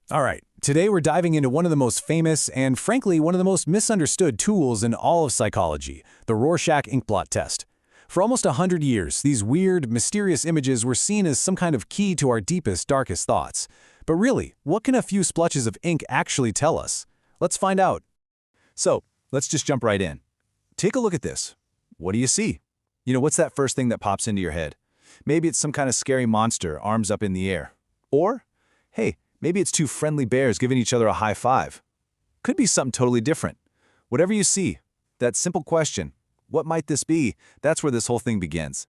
All right, today we're diving into one of the most famous and, frankly, one of the most misunderstood tools in all of psychology, the Rorschach Inkblot test. For almost 100 years, these weird, mysterious images were seen as some kind of key to our deepest, darkest thoughts. But really, what can a few splotches of ink actually tell us? Let's find out. So, let's just jump right in. Take a look at this. What do you see? What's that first thing that pops into your head? Maybe it's some kind of scary monster, arms up in the air. Or, hey, maybe it's two friendly bears giving each other a high five. Could be something totally different. Whatever you see, that simple question, what might this be? That's where this whole thing begins.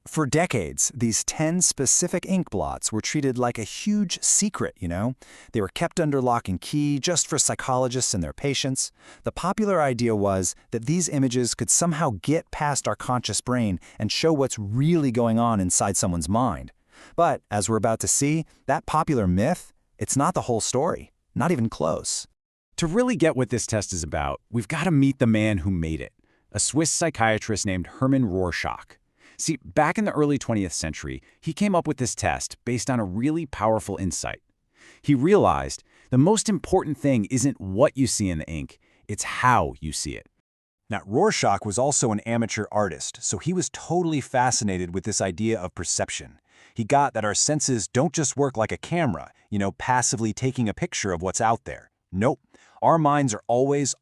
For decades, these 10 specific ink blots were treated like a huge secret, They were kept under lock and key just for psychologists and their patients. The popular idea was that these images could somehow get past our conscious brain and show what's really going on inside someone's mind. But, as we're about to see, that popular myth, it's not the whole story, not even close. To really get what this test is about, we've got to meet the man who made it, a Swiss psychiatrist named Hermann Rorschach. See, back in the early 20th century, he came up with this test based on a really powerful insight. He realized the most important thing isn't what you see in the ink, it's how you see it. Now, Rorschach was also an amateur artist, so he was totally fascinated with this idea of perception. He got that our senses don't just work like a camera, passively taking a picture of what's out there. Nope, our minds are always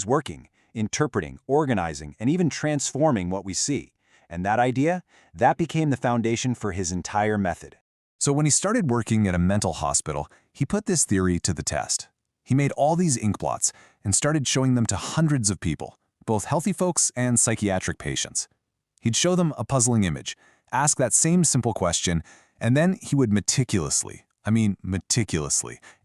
working, interpreting, organizing, and even transforming what we see. And that idea, that became the foundation for his entire method. So when he started working at a mental hospital, he put this theory to the test. He made all these inkblots and started showing them to hundreds of people, both healthy folks and psychiatric patients. He'd show them a puzzling image, ask that same simple question, and then he would meticulously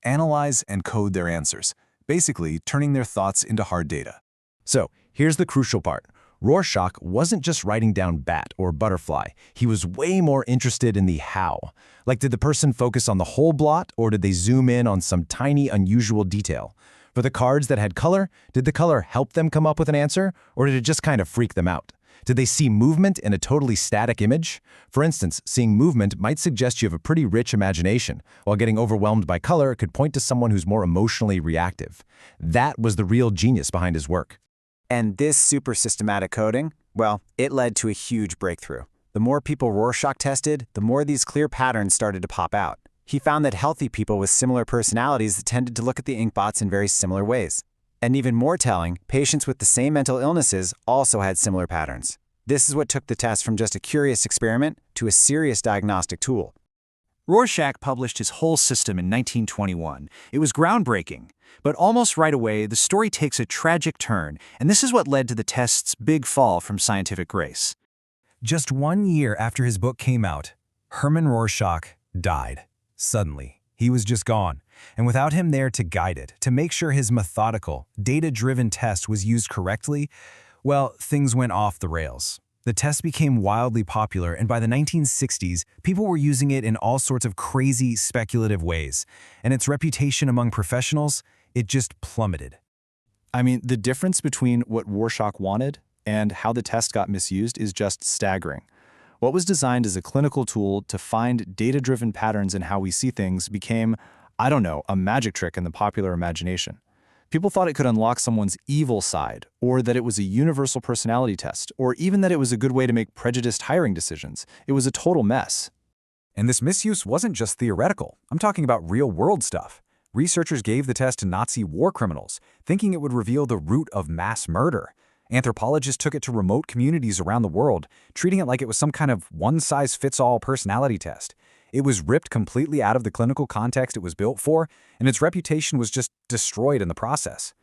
analyze and code their answers, basically turning their thoughts into hard data. So here's the crucial part. Rorschach wasn't just writing down bat or butterfly. He was way more interested in the how. Like, did the person focus on the whole blot, or did they zoom in on some tiny, unusual detail? For the cards that had color, did the color help them come up with an answer, or did it just kind of freak them out? Did they see movement in a totally static image? For instance, seeing movement might suggest you have a pretty rich imagination, while getting overwhelmed by color could point to someone who's more emotionally reactive. That was the real genius behind his work. And this super systematic coding, well, it led to a huge breakthrough. The more people Rorschach tested, the more these clear patterns started to pop out. He found that healthy people with similar personalities tended to look at the inkbots in very similar ways. And even more telling, patients with the same mental illnesses also had similar patterns. This is what took the test from just a curious experiment to a serious diagnostic tool. Rorschach published his whole system in 1921. It was groundbreaking. But almost right away, the story takes a tragic turn, and this is what led to the test's big fall from scientific grace. Just 1 year after his book came out, Hermann Rorschach died. Suddenly, he was just gone. And without him there to guide it, to make sure his methodical, data-driven test was used correctly, well, things went off the rails. The test became wildly popular, and by the 1960s, people were using it in all sorts of crazy, speculative ways. And its reputation among professionals, it just plummeted. I mean, the difference between what Rorschach wanted and how the test got misused is just staggering. What was designed as a clinical tool to find data-driven patterns in how we see things became, a magic trick in the popular imagination. People thought it could unlock someone's evil side, or that it was a universal personality test, or even that it was a good way to make prejudiced hiring decisions. It was a total mess. And this misuse wasn't just theoretical. I'm talking about real-world stuff. Researchers gave the test to Nazi war criminals, thinking it would reveal the root of mass murder. Anthropologists took it to remote communities around the world, treating it like it was some kind of one-size-fits-all personality test. It was ripped completely out of the clinical context it was built for, and its reputation was just destroyed in the process.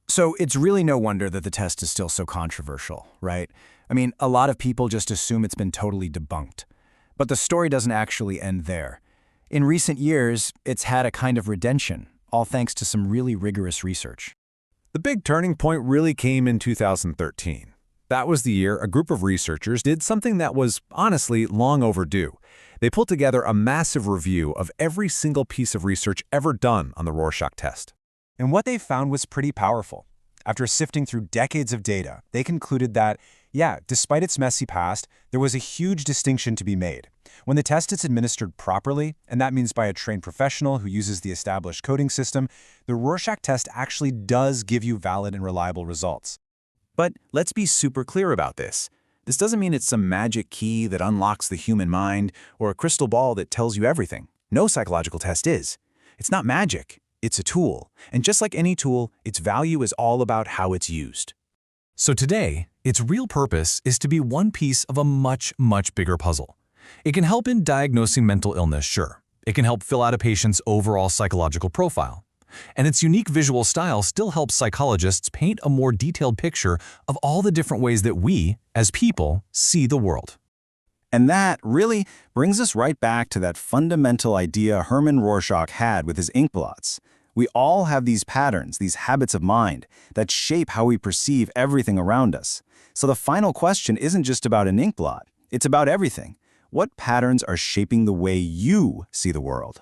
So it's really no wonder that the test is still so controversial, right? I mean, a lot of people just assume it's been totally debunked. But the story doesn't actually end there. In recent years, it's had a kind of redemption, all thanks to some really rigorous research. The big turning point really came in 2013. That was the year a group of researchers did something that was, honestly, long overdue. They pulled together a massive review of every single piece of research ever done on the Rorschach test. And what they found was pretty powerful. After sifting through decades of data, they concluded that Yeah, despite its messy past, there was a huge distinction to be made. When the test is administered properly, and that means by a trained professional who uses the established coding system, the Rorschach test actually does give you valid and reliable results. But let's be super clear about this. This doesn't mean it's some magic key that unlocks the human mind or a crystal ball that tells you everything. No psychological test is. It's not magic. It's a tool. And just like any tool, its value is all about how it's used. So today, its real purpose is to be one piece of a much, much bigger puzzle. It can help in diagnosing mental illness, sure. It can help fill out a patient's overall psychological profile. And its unique visual style still helps psychologists paint a more detailed picture of all the different ways that we, as people, see the world. And that really brings us right back to that fundamental idea Hermann Rorschach had with his inkblots. We all have these patterns, these habits of mind, that shape how we perceive everything around us. So the final question isn't just about an inkblot, it's about everything. What patterns are shaping the way you see the world?